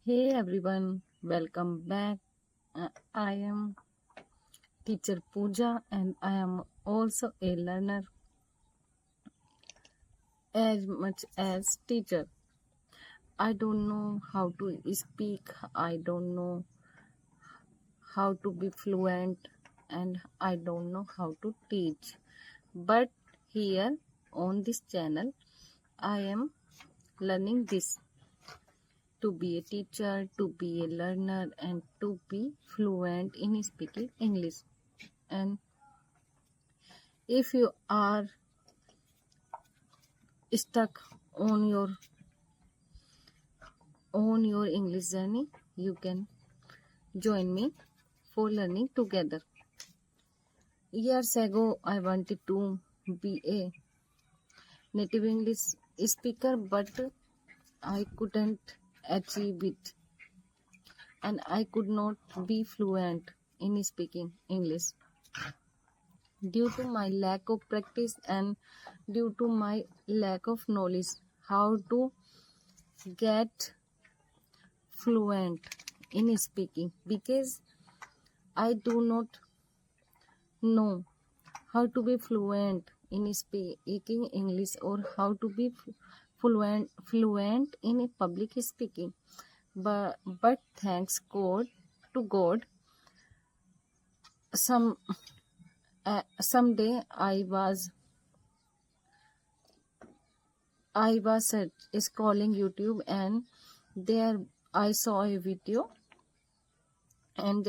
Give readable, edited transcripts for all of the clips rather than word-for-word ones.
Hey everyone, welcome back. I am teacher Pooja and I am also a learner as much as teacher. I don't know how to speak, I don't know how to be fluent, and I don't know how to teach. But here on this channel, I am learning this to be a teacher, to be a learner, and to be fluent in speaking English. And if you are stuck on your English journey, you can join me for learning together. Years ago, I wanted to be a native English speaker, but I couldn't achieve it, and I could not be fluent in speaking English due to my lack of practice and due to my lack of knowledge how to get fluent in speaking, because I do not know how to be fluent in speaking English or how to be fluent in public speaking. But thanks God to God, someday I was scrolling YouTube, and there I saw a video, and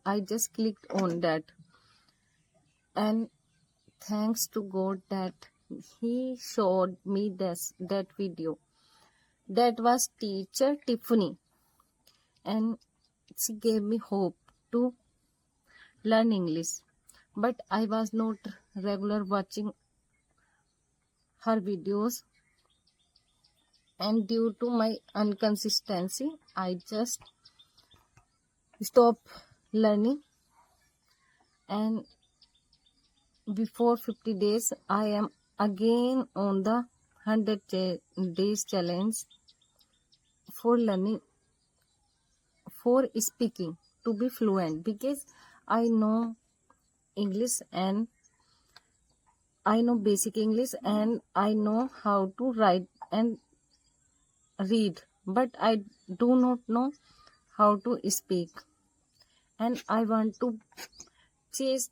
I just clicked on that, and thanks to God that he showed me that video. That was teacher Tiffany, and she gave me hope to learn English. But I was not regular watching her videos, and due to my inconsistency, I just stopped learning. And before 50 days, I am again on the 100 days challenge for learning, for speaking, to be fluent, because I know English, and I know basic English, and I know how to write and read, but I do not know how to speak. And I want to chase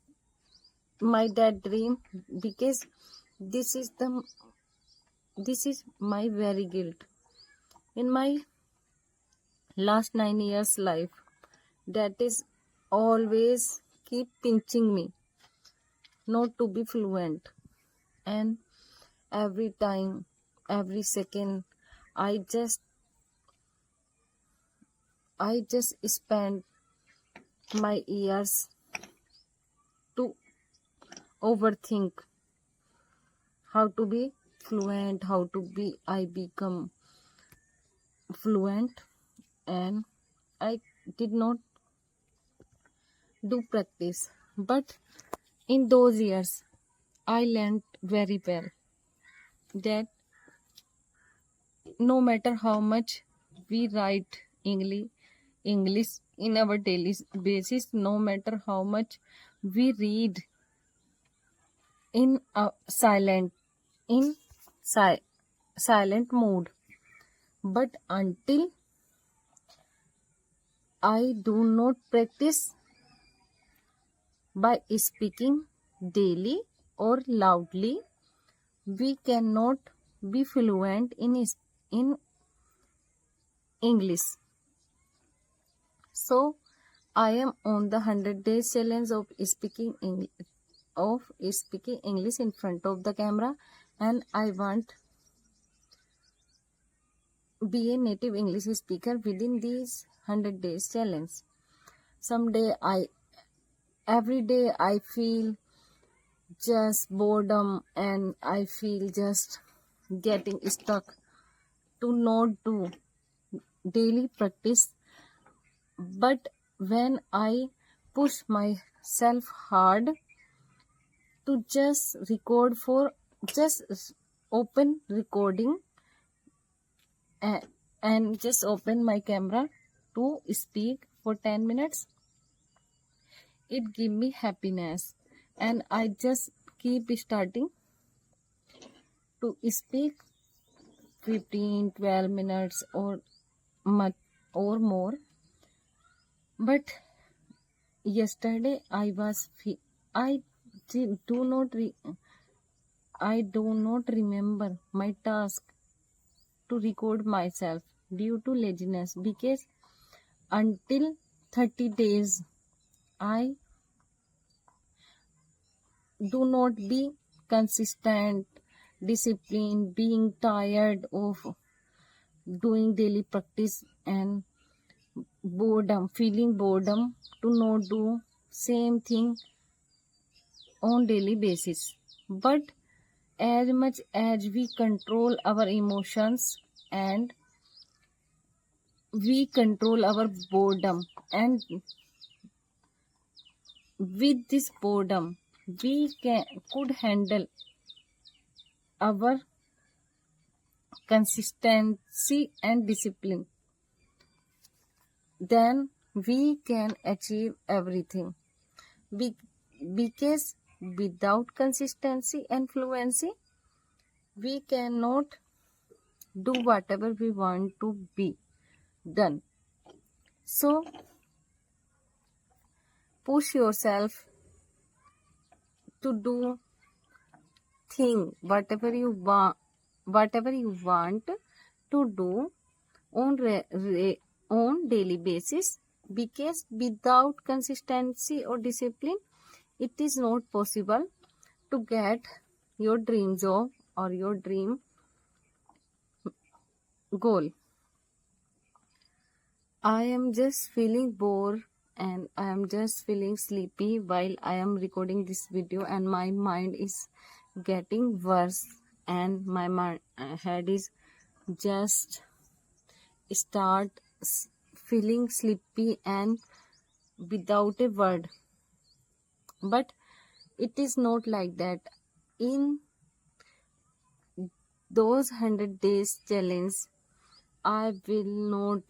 my that dream, because this is my very guilt in my last 9 years life, that is always keep pinching me not to be fluent. And every time, every second, i just spend my years to overthink how to be fluent, how to be I become fluent, and I did not do practice. But in those years, I learned very well that no matter how much we write English in our daily basis, no matter how much we read in a in si- silent mode, but until I do not practice by speaking daily or loudly, we cannot be fluent in English. So I am on the 100 days challenge of speaking English in front of the camera, and I want be a native English speaker within these 100 days challenge. Every day I feel just boredom, and I feel just getting stuck to not do daily practice. But when I push myself hard to just record, for just open recording, and just open my camera to speak for 10 minutes. It give me happiness and I just keep starting to speak 15, 12 minutes or much or more. But yesterday I was I do not I do not remember my task to record myself due to laziness, because until 30 days I do not be consistent, disciplined, being tired of doing daily practice and boredom, feeling boredom to not do same thing on daily basis. But as much as we control our emotions and we control our boredom, and with this boredom we could handle our consistency and discipline, then we can achieve everything. Because without consistency and fluency we cannot do whatever we want to be done. So push yourself to do whatever you want to do on daily basis, because without consistency or discipline it is not possible to get your dream job or your dream goal. I am just feeling bored and I am just feeling sleepy while I am recording this video, and my mind is getting worse and my head is just start feeling sleepy and without a word. But it is not like that. In those 100 days challenge, I will not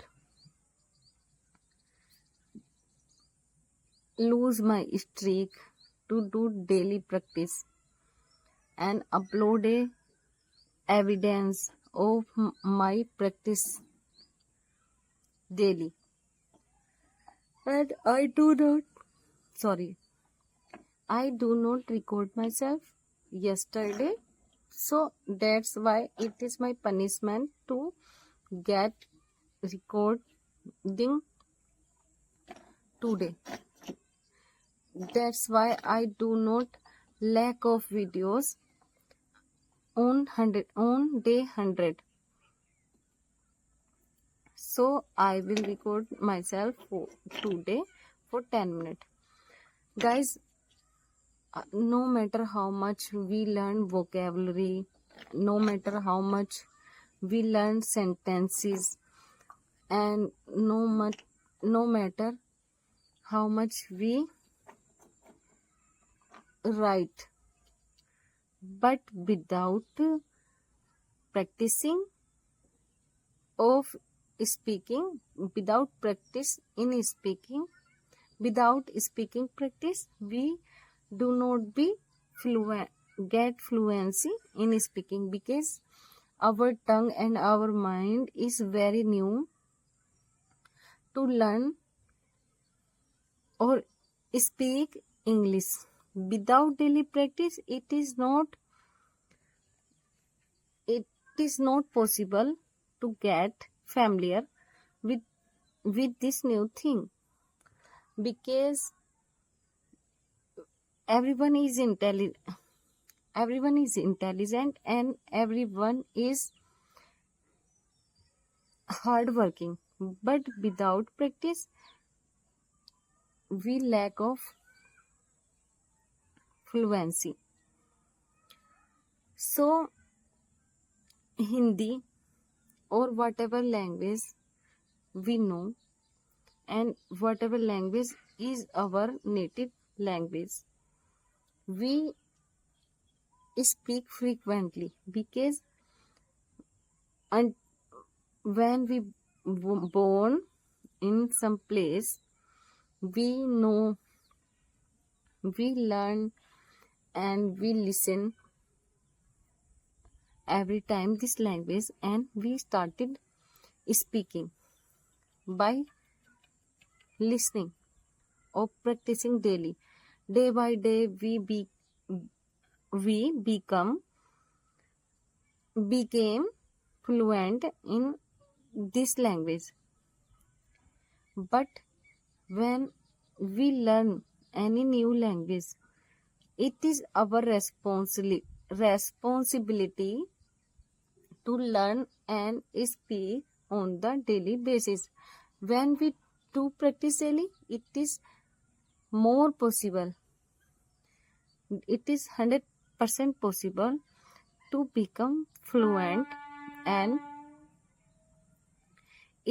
lose my streak to do daily practice and upload a evidence of my practice daily. And I do not record myself yesterday, so that's why it is my punishment to get recording today. That's why I do not lack of videos on day 100. So I will record myself for today for 10 minutes. Guys, no matter how much we learn vocabulary, no matter how much we learn sentences, and no matter how much we write, but without practicing of speaking, without practice in speaking, without speaking practice, we do not get fluency in speaking, because our tongue and our mind is very new to learn or speak English. Without daily practice it is not possible to get familiar with this new thing, because everyone is intelligent and everyone is hardworking, but without practice we lack of fluency. So Hindi or whatever language we know, and whatever language is our native language, we speak frequently, because and when we born in some place, we know, we learn, and we listen every time this language, and we started speaking by listening or practicing daily. Day by day, we became fluent in this language. But when we learn any new language, it is our responsibility to learn and speak on the daily basis. When we do practice daily, it is more possible. It is 100% possible to become fluent and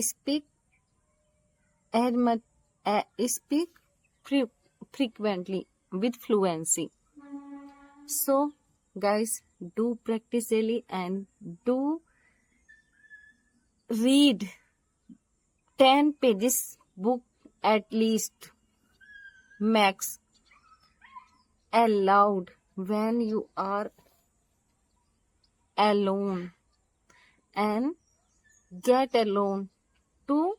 speak as much speak frequently with fluency. So guys, do practice daily and do read 10 pages book at least max aloud when you are alone, and get alone to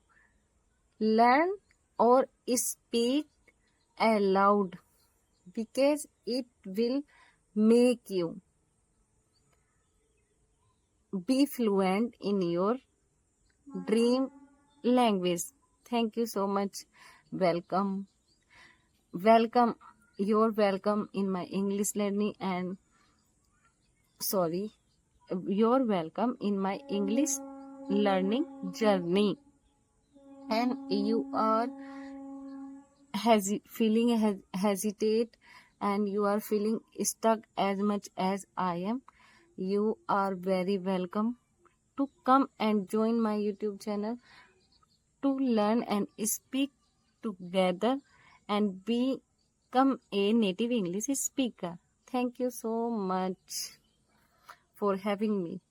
learn or speak aloud, because it will make you be fluent in your dream language. Thank you so much. Welcome. You're welcome in my English learning, and you're welcome in my English learning journey. And you are feeling hesitate, and you are feeling stuck as much as I am, you are very welcome to come and join my YouTube channel to learn and speak together and become a native English speaker. Thank you so much for having me.